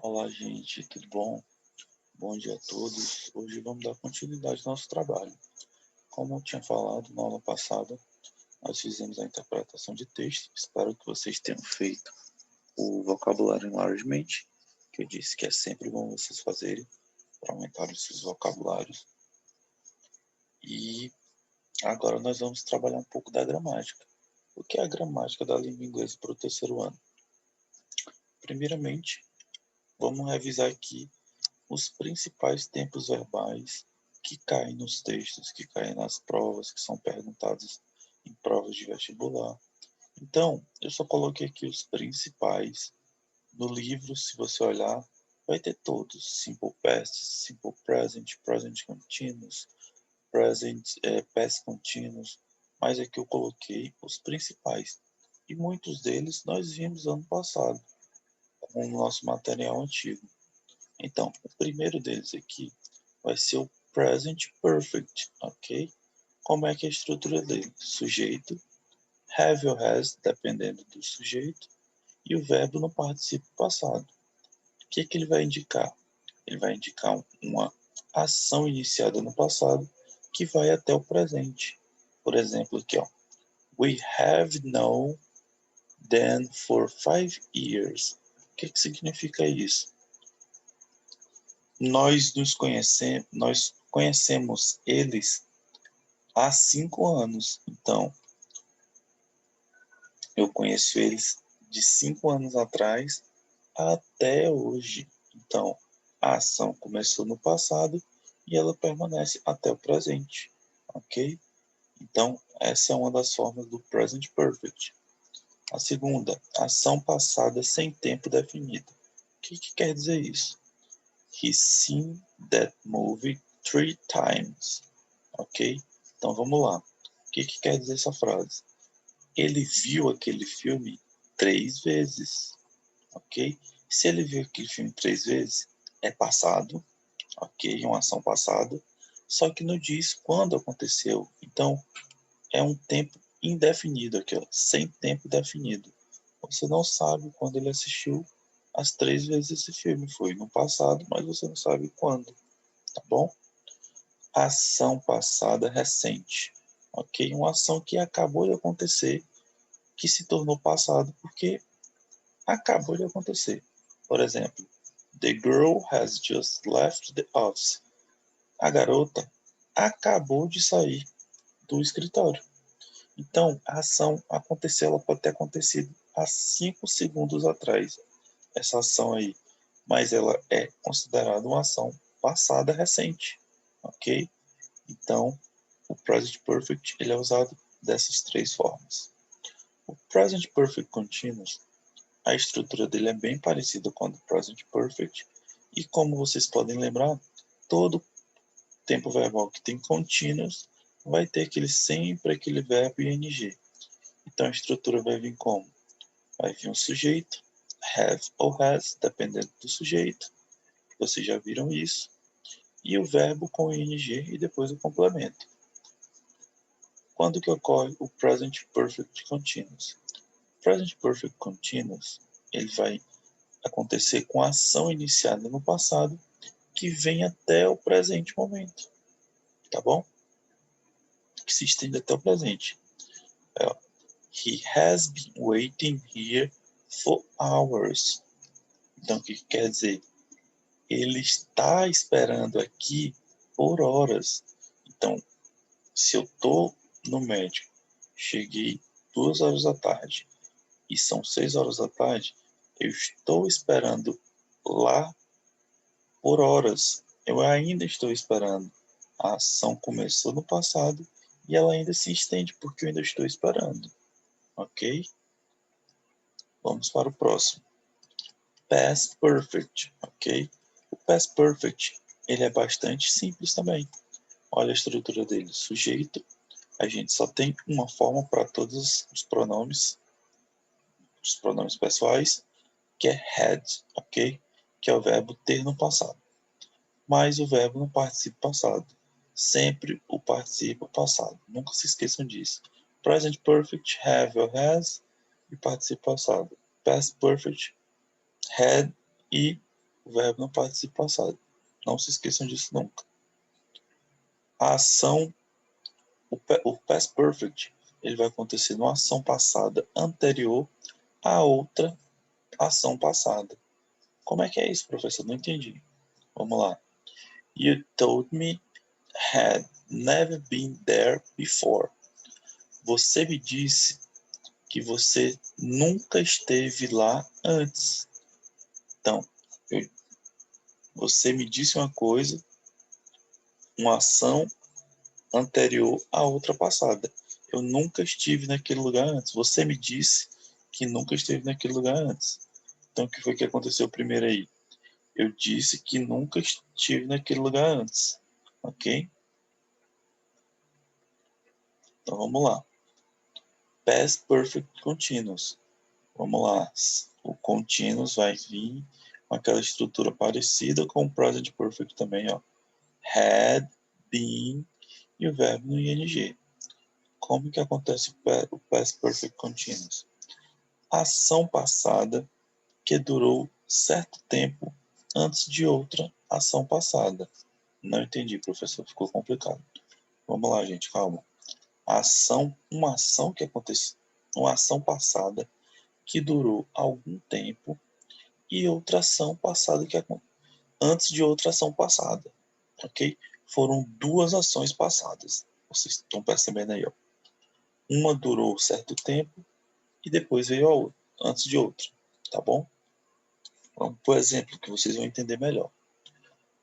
Olá, gente, tudo bom? Bom dia a todos. Hoje vamos dar continuidade ao nosso trabalho. Como eu tinha falado na aula passada, nós fizemos a interpretação de texto. Espero que vocês tenham feito o vocabulário enlargement, que eu disse que é sempre bom vocês fazerem para aumentar os seus vocabulários. E agora nós vamos trabalhar um pouco da gramática. O que é a gramática da língua inglesa para o terceiro ano? Primeiramente, vamos revisar aqui os principais tempos verbais que caem nos textos, que caem nas provas, que são perguntados em provas de vestibular. Então, eu só coloquei aqui os principais. No livro, se você olhar, vai ter todos: simple past, simple present, present continuous, present past continuous, mas aqui eu coloquei os principais. E muitos deles nós vimos ano passado, com o nosso material antigo. Então, o primeiro deles aqui vai ser o present perfect, ok? Como é que é a estrutura dele? Sujeito, have or has, dependendo do sujeito, e o verbo no participo passado. O que ele vai indicar? Ele vai indicar uma ação iniciada no passado que vai até o presente. Por exemplo, aqui, ó. We have known them for 5 years. O que significa isso? Nós conhecemos eles há 5 anos. Então, eu conheço eles de 5 anos atrás até hoje. Então, a ação começou no passado e ela permanece até o presente, ok? Então, essa é uma das formas do present perfect. A segunda, ação passada sem tempo definido. O que quer dizer isso? He's seen that movie 3 times. Ok? Então vamos lá. O que quer dizer essa frase? Ele viu aquele filme 3 vezes. Ok? Se ele viu aquele filme 3 vezes, é passado. Ok? Uma ação passada. Só que não diz quando aconteceu. Então é um tempo indefinido aqui, ó, sem tempo definido. Você não sabe quando ele assistiu as 3 vezes esse filme. Foi no passado, mas você não sabe quando. Tá bom? Ação passada recente. Ok? Uma ação que acabou de acontecer, que se tornou passado porque acabou de acontecer. Por exemplo, the girl has just left the office. A garota acabou de sair do escritório. Então, a ação aconteceu, ela pode ter acontecido há 5 segundos atrás, essa ação aí, mas ela é considerada uma ação passada recente, ok? Então, o present perfect ele é usado dessas 3 formas. O present perfect continuous, a estrutura dele é bem parecida com a do present perfect, e como vocês podem lembrar, todo tempo verbal que tem continuous vai ter sempre aquele verbo ing. Então a estrutura vai vir como? Vai vir um sujeito, have ou has, dependendo do sujeito. Vocês já viram isso. E o verbo com ing e depois o complemento. Quando que ocorre o present perfect continuous? Present perfect continuous, ele vai acontecer com a ação iniciada no passado que vem até o presente momento, tá bom? Que se estende até o presente. He has been waiting here for hours. Então, o que quer dizer? Ele está esperando aqui por horas. Então, se eu estou no médico, cheguei 2 horas da tarde e são 6 horas da tarde, eu estou esperando lá por horas. Eu ainda estou esperando. A ação começou no passado e ela ainda se estende porque eu ainda estou esperando. Ok? Vamos para o próximo. Past Perfect. Ok? O Past Perfect ele é bastante simples também. Olha a estrutura dele. Sujeito. A gente só tem uma forma para todos os pronomes pessoais, que é had, ok? Que é o verbo ter no passado. Mais o verbo no participo passado. Sempre o participo passado. Nunca se esqueçam disso. Present Perfect, have or has e participo passado. Past Perfect, had e o verbo no participo passado. Não se esqueçam disso nunca. A ação, o past perfect, ele vai acontecer numa ação passada anterior a outra ação passada. Como é que é isso, professor? Não entendi. Vamos lá. You told me had never been there before. Você me disse que você nunca esteve lá antes. Então, você me disse uma coisa, uma ação anterior à outra passada. Eu nunca estive naquele lugar antes. Você me disse que nunca esteve naquele lugar antes. Então, o que foi que aconteceu primeiro aí? Eu disse que nunca estive naquele lugar antes. Ok? Então, vamos lá. Past Perfect Continuous. Vamos lá. O Continuous vai vir com aquela estrutura parecida com o Present Perfect também, ó. Had, been e o verbo no ing. Como que acontece o Past Perfect Continuous? Ação passada que durou certo tempo antes de outra ação passada. Não entendi, professor, ficou complicado. Vamos lá, gente, calma. Uma ação que aconteceu, uma ação passada que durou algum tempo e outra ação passada que antes de outra ação passada, ok? Foram duas ações passadas. Vocês estão percebendo aí, ó. Uma durou certo tempo e depois veio a outra, antes de outra, tá bom? Vamos por exemplo que vocês vão entender melhor.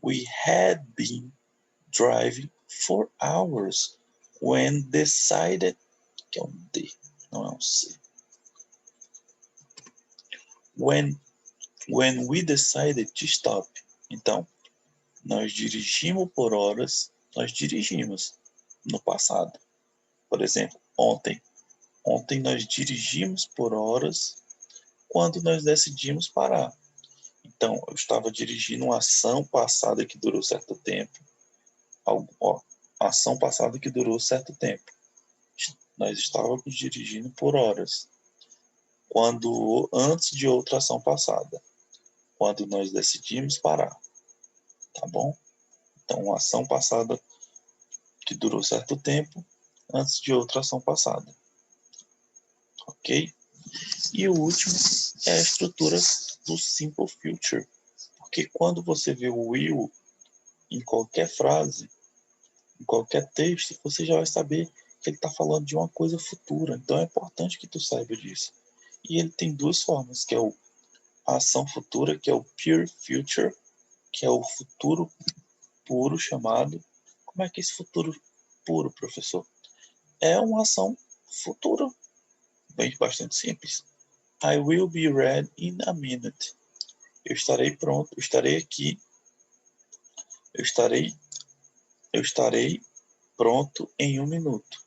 We had been driving for hours when decided, que é um D, não é um C. When we decided to stop. Então, nós dirigimos por horas, nós dirigimos no passado. Por exemplo, ontem. Ontem nós dirigimos por horas quando nós decidimos parar. Então, eu estava dirigindo uma ação passada que durou certo tempo. Ação passada que durou certo tempo. Nós estávamos dirigindo por horas. Antes de outra ação passada. Quando nós decidimos parar. Tá bom? Então, uma ação passada que durou certo tempo antes de outra ação passada. Ok? E o último é a estrutura do Simple Future. Porque quando você vê o will em qualquer frase, em qualquer texto, você já vai saber que ele está falando de uma coisa futura. Então é importante que tu saiba disso. E ele tem duas formas, que é a ação futura, que é o Pure Future, que é o futuro puro chamado. Como é que é esse futuro puro, professor? É uma ação futura, bem bastante simples. I will be ready in a minute. Eu estarei pronto, eu estarei aqui, eu estarei pronto em 1 minuto.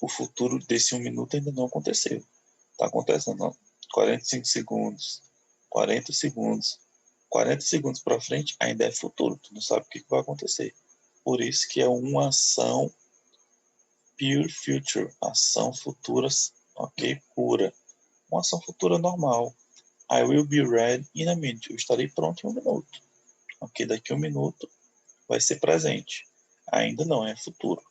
O futuro desse 1 minuto ainda não aconteceu. Está acontecendo, não. 45 segundos, 40 segundos. 40 segundos para frente ainda é futuro. Tu não sabe o que vai acontecer. Por isso que é uma ação pure future, ação futura, ok, pura. Uma ação futura normal. I will be ready in a minute. Eu estarei pronto em 1 minuto. Ok, daqui a 1 minuto vai ser presente. Ainda não, é futuro.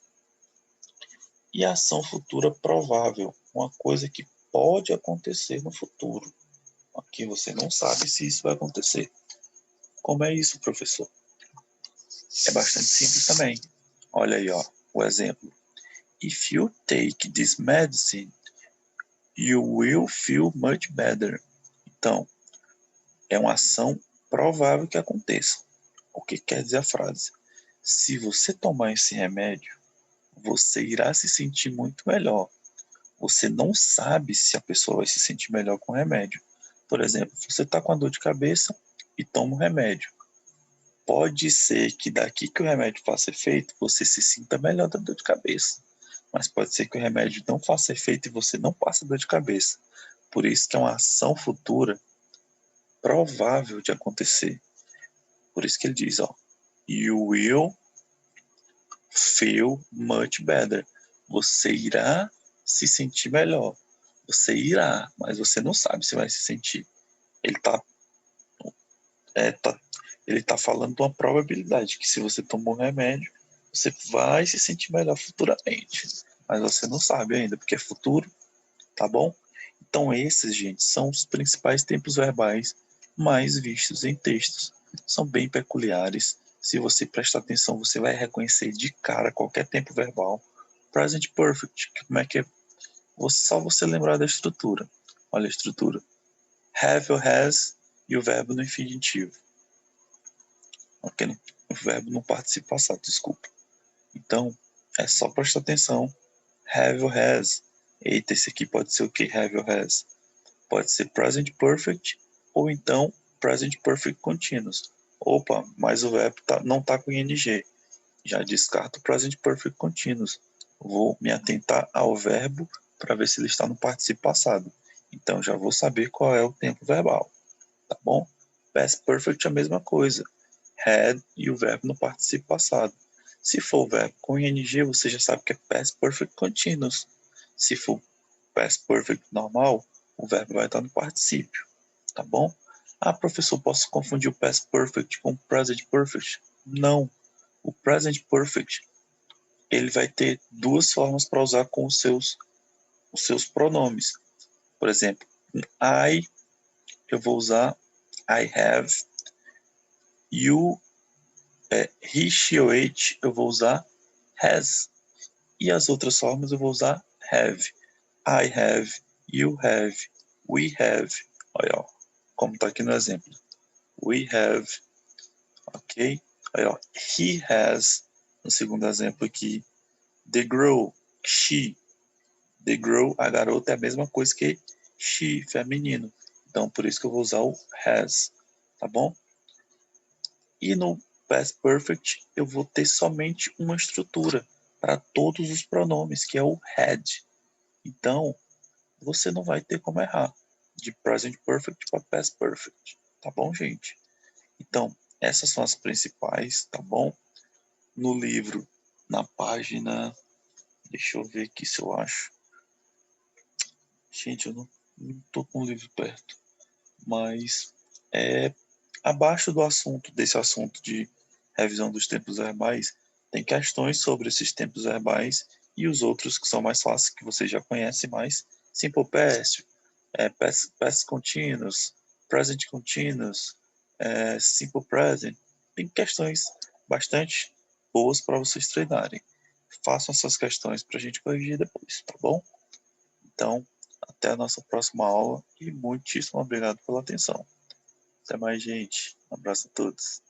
E a ação futura provável, uma coisa que pode acontecer no futuro. Ok, você não sabe se isso vai acontecer. Como é isso, professor? É bastante simples também. Olha aí, ó, o exemplo. If you take this medicine, you will feel much better. Então, é uma ação provável que aconteça. O que quer dizer a frase? Se você tomar esse remédio, você irá se sentir muito melhor. Você não sabe se a pessoa vai se sentir melhor com o remédio. Por exemplo, você está com a dor de cabeça e toma um remédio. Pode ser que daqui que o remédio faça efeito, você se sinta melhor da dor de cabeça. Mas pode ser que o remédio não faça efeito e você não passe dor de cabeça. Por isso que é uma ação futura provável de acontecer. Por isso que ele diz, ó, you will feel much better. Você irá se sentir melhor. Você irá, mas você não sabe se vai se sentir. Ele tá ele está falando de uma probabilidade que se você tomar um remédio, você vai se sentir melhor futuramente. Mas você não sabe ainda, porque é futuro, tá bom? Então esses, gente, são os principais tempos verbais mais vistos em textos. São bem peculiares. Se você prestar atenção, você vai reconhecer de cara qualquer tempo verbal. Present Perfect, como é que é? Só você lembrar da estrutura. Olha a estrutura. Have or has e o verbo no infinitivo. Ok? O verbo no participo passado, desculpa. Então, é só prestar atenção. Have or has. Eita, esse aqui pode ser o que? Have or has. Pode ser present perfect ou então present perfect continuous. Opa, mas o verbo não está com ing. Já descarto o present perfect continuous. Vou me atentar ao verbo para ver se ele está no participo passado. Então já vou saber qual é o tempo verbal, tá bom? Past perfect é a mesma coisa. Had e o verbo no participo passado. Se for o verbo com ing, você já sabe que é past perfect continuous. Se for past perfect normal, o verbo vai estar no particípio, tá bom? Ah, professor, posso confundir o past perfect com o present perfect? Não. O present perfect, ele vai ter duas formas para usar com os seus pronomes. Por exemplo, I, eu vou usar I have. You, he, she ou it, eu vou usar has. E as outras formas eu vou usar have. I have, you have, we have. Olha, ó, como está aqui no exemplo. We have, ok? Olha, ó, he has, no segundo exemplo aqui. The girl, she. The girl, a garota, é a mesma coisa que she, feminino. Então, por isso que eu vou usar o has, tá bom? E no past perfect, eu vou ter somente uma estrutura para todos os pronomes, que é o had. Então, você não vai ter como errar de present perfect para past perfect, tá bom, gente? Então, essas são as principais, tá bom? No livro, na página, deixa eu ver aqui se eu acho. Gente, eu não tô com o livro perto, mas é abaixo do assunto, desse assunto de revisão dos tempos verbais, tem questões sobre esses tempos verbais e os outros que são mais fáceis, que você já conhece mais, simple past, past continuous, present continuous, simple present. Tem questões bastante boas para vocês treinarem. Façam essas questões para a gente corrigir depois, tá bom? Então, até a nossa próxima aula e muitíssimo obrigado pela atenção. Até mais, gente. Um abraço a todos.